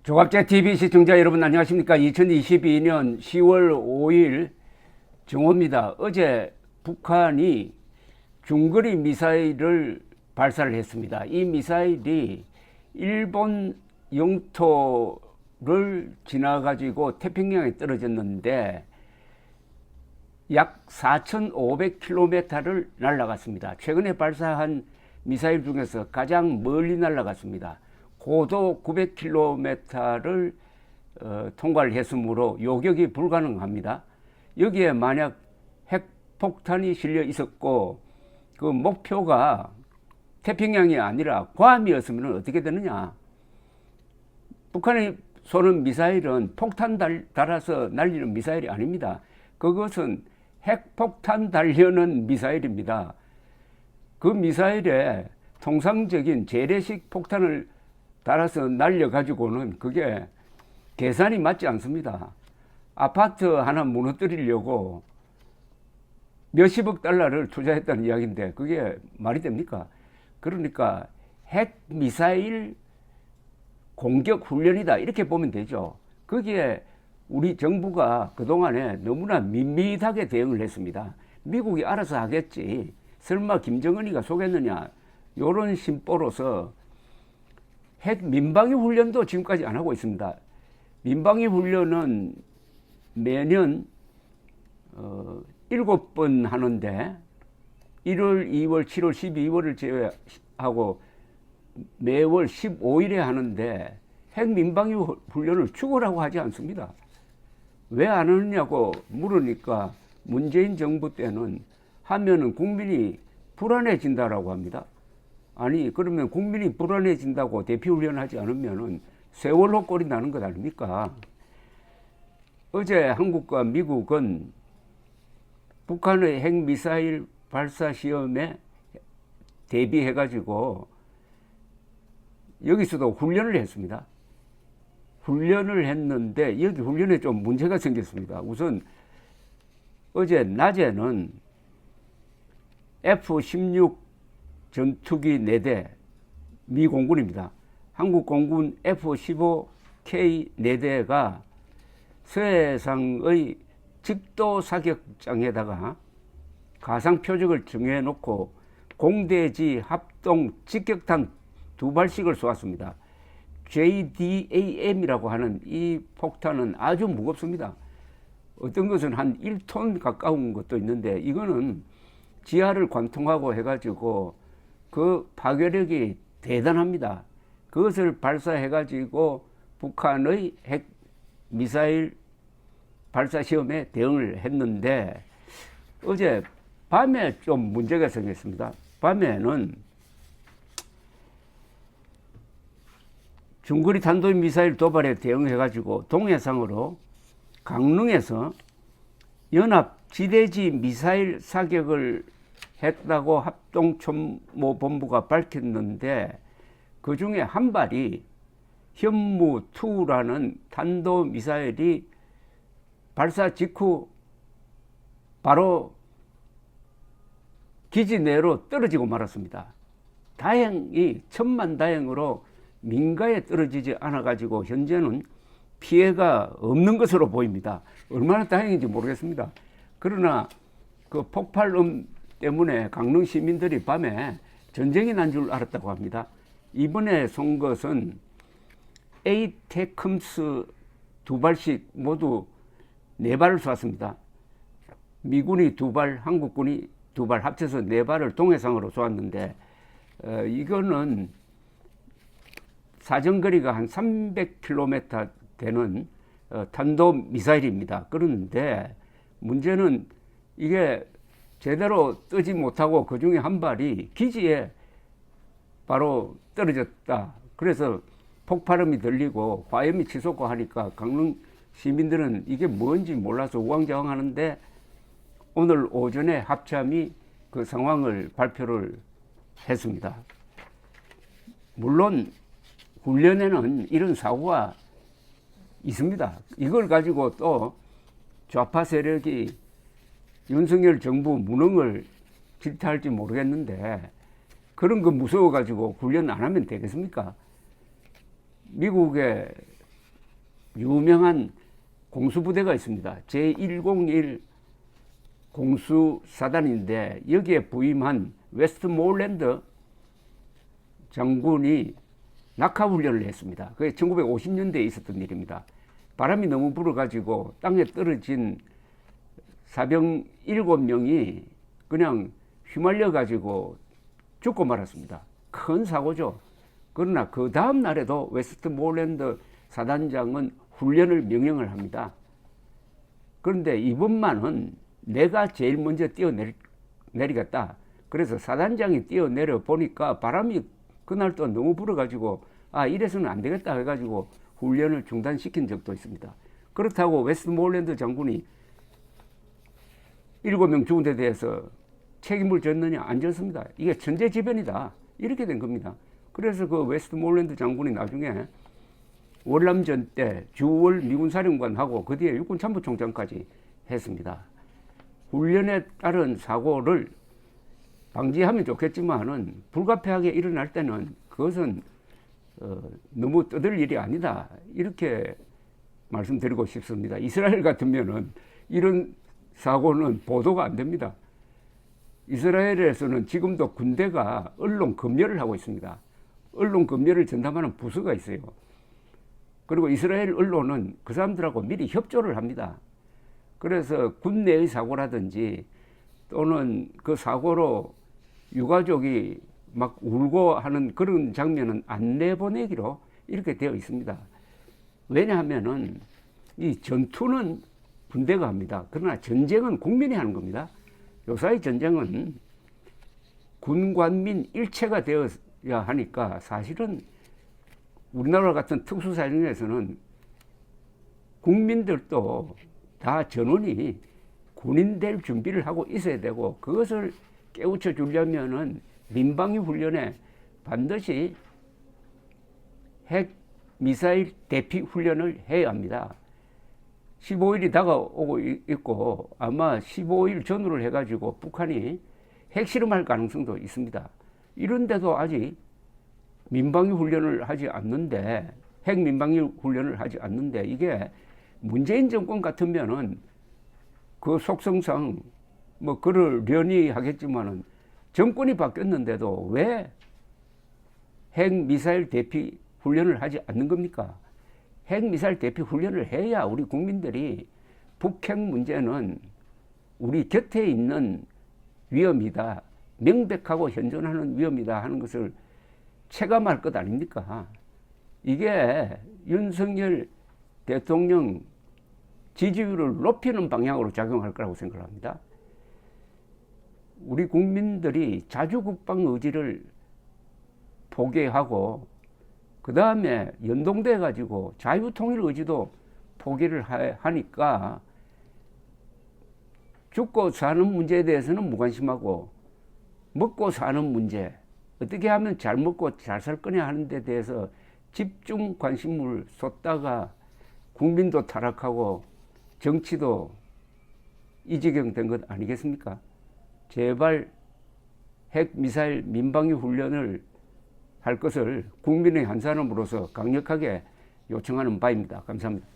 조갑제 TV 시청자 여러분 안녕하십니까? 2022년 10월 5일 정오입니다. 어제 북한이 중거리 미사일을 발사를 했습니다. 이 미사일이 일본 영토를 지나가지고 태평양에 떨어졌는데 약 4,500km를 날아갔습니다. 최근에 발사한 미사일 중에서 가장 멀리 날아갔습니다. 고도 900km를 통과를 했으므로 요격이 불가능합니다. 여기에 만약 핵폭탄이 실려 있었고 그 목표가 태평양이 아니라 괌이었으면 어떻게 되느냐. 북한이 쏘는 미사일은 폭탄 달아서 날리는 미사일이 아닙니다. 그것은 핵폭탄 달려는 미사일입니다. 그 미사일에 통상적인 재래식 폭탄을 달아서 날려가지고는 그게 계산이 맞지 않습니다. 아파트 하나 무너뜨리려고 몇십억 달러를 투자했다는 이야기인데 그게 말이 됩니까? 그러니까 핵 미사일 공격 훈련이다 이렇게 보면 되죠. 거기에 우리 정부가 그동안에 너무나 밋밋하게 대응을 했습니다. 미국이 알아서 하겠지. 설마 김정은이가 속였느냐. 이런 심보로서 핵 민방위 훈련도 지금까지 안 하고 있습니다. 민방위 훈련은 매년 7번 하는데 1월, 2월, 7월, 12월을 제외하고 매월 15일에 하는데 핵 민방위 훈련을 죽으라고 하지 않습니다. 왜 안 하느냐고 물으니까 문재인 정부 때는 하면은 국민이 불안해진다라고 합니다. 아니 그러면 국민이 불안해진다고 대피훈련하지 않으면은 세월호 꼴이 나는 것 아닙니까? 어제 한국과 미국은 북한의 핵미사일 발사 시험에 대비해가지고 여기서도 훈련을 했습니다. 훈련을 했는데 여기 훈련에 좀 문제가 생겼습니다. 우선 어제 낮에는 F-16 전투기 4대 미 공군입니다. 한국 공군 F-15K 4대가 서해상의 직도 사격장에다가 가상 표적을 정해놓고 공대지 합동 직격탄 2발씩을 쏘았습니다. JDAM이라고 하는 이 폭탄은 아주 무겁습니다. 어떤 것은 한 1톤 가까운 것도 있는데 이거는 지하를 관통하고 해가지고 그 파괴력이 대단합니다. 그것을 발사해가지고 북한의 핵 미사일 발사 시험에 대응을 했는데 어제 밤에 좀 문제가 생겼습니다. 밤에는 중거리 탄도미사일 도발에 대응해가지고 동해상으로 강릉에서 연합 지대지 미사일 사격을 했다고 합동참모본부가 밝혔는데 그 중에 한 발이 현무2라는 탄도미사일이 발사 직후 바로 기지 내로 떨어지고 말았습니다. 다행히 천만다행으로 민가에 떨어지지 않아가지고 현재는 피해가 없는 것으로 보입니다. 얼마나 다행인지 모르겠습니다. 그러나 그 폭발음 때문에 강릉 시민들이 밤에 전쟁이 난 줄 알았다고 합니다. 이번에 쏜 것은 에이테크스 2발씩 모두 4발을 쏘았습니다. 미군이 2발, 한국군이 2발 합쳐서 4발을 동해상으로 쏘았는데 이거는 사정거리가 한 300km 되는 탄도미사일입니다. 그런데 문제는 이게 제대로 뜨지 못하고 그 중에 한 발이 기지에 바로 떨어졌다. 그래서 폭발음이 들리고 화염이 치솟고 하니까 강릉 시민들은 이게 뭔지 몰라서 우왕좌왕하는데 오늘 오전에 합참이 그 상황을 발표를 했습니다. 물론 훈련에는 이런 사고가 있습니다. 이걸 가지고 또 좌파 세력이 윤석열 정부 무능을 질타할지 모르겠는데 그런 거 무서워가지고 훈련 안 하면 되겠습니까? 미국의 유명한 공수부대가 있습니다. 제101 공수사단인데 여기에 부임한 웨스트모레랜드 장군이 낙하훈련을 했습니다. 그게 1950년대에 있었던 일입니다. 바람이 너무 불어가지고 땅에 떨어진 사병 7명이 그냥 휘말려가지고 죽고 말았습니다. 큰 사고죠. 그러나 그 다음 날에도 웨스트모레랜드 사단장은 훈련을 명령을 합니다. 그런데 이번만은 내가 제일 먼저 뛰어내리겠다. 그래서 사단장이 뛰어내려 보니까 바람이 그날 또 너무 불어가지고 이래서는 안 되겠다 해가지고 훈련을 중단시킨 적도 있습니다. 그렇다고 웨스트모레랜드 장군이 7명 죽은 데 대해서 책임을 졌느냐? 안 졌습니다. 이게 천재지변이다. 이렇게 된 겁니다. 그래서 그 웨스트모레랜드 장군이 나중에 월남전 때 주월 미군 사령관하고 그 뒤에 육군 참모총장까지 했습니다. 훈련에 따른 사고를 방지하면 좋겠지만은 불가피하게 일어날 때는 그것은 너무 떠들 일이 아니다. 이렇게 말씀드리고 싶습니다. 이스라엘 같으면은 이런 사고는 보도가 안 됩니다. 이스라엘에서는 지금도 군대가 언론 검열을 하고 있습니다. 언론 검열을 전담하는 부서가 있어요. 그리고 이스라엘 언론은 그 사람들하고 미리 협조를 합니다. 그래서 군내의 사고라든지 또는 그 사고로 유가족이 막 울고 하는 그런 장면은 안 내보내기로 이렇게 되어 있습니다. 왜냐하면은 이 전투는 군대가 합니다. 그러나 전쟁은 국민이 하는 겁니다. 요사이 전쟁은 군관민 일체가 되어야 하니까 사실은 우리나라 같은 특수사정에서는 국민들도 다 전원이 군인 될 준비를 하고 있어야 되고 그것을 깨우쳐 주려면은 민방위 훈련에 반드시 핵 미사일 대피 훈련을 해야 합니다. 15일이 다가오고 있고 아마 15일 전후를 해가지고 북한이 핵실험할 가능성도 있습니다. 이런데도 아직 민방위 훈련을 하지 않는데 핵 민방위 훈련을 하지 않는데 이게 문재인 정권 같으면은 그 속성상 뭐 그러려니 하겠지만은 정권이 바뀌었는데도 왜 핵 미사일 대피 훈련을 하지 않는 겁니까? 핵 미사일 대피 훈련을 해야 우리 국민들이 북핵 문제는 우리 곁에 있는 위험이다. 명백하고 현존하는 위험이다 하는 것을 체감할 것 아닙니까? 이게 윤석열 대통령 지지율을 높이는 방향으로 작용할 거라고 생각합니다. 우리 국민들이 자주국방 의지를 포기하고 그 다음에 연동돼 가지고 자유통일 의지도 포기를 하니까 죽고 사는 문제에 대해서는 무관심하고 먹고 사는 문제, 어떻게 하면 잘 먹고 잘 살 거냐 하는 데 대해서 집중 관심을 쏟다가 국민도 타락하고 정치도 이 지경 된 것 아니겠습니까? 제발 핵 미사일 민방위 훈련을 할 것을 국민의 한 사람으로서 강력하게 요청하는 바입니다. 감사합니다.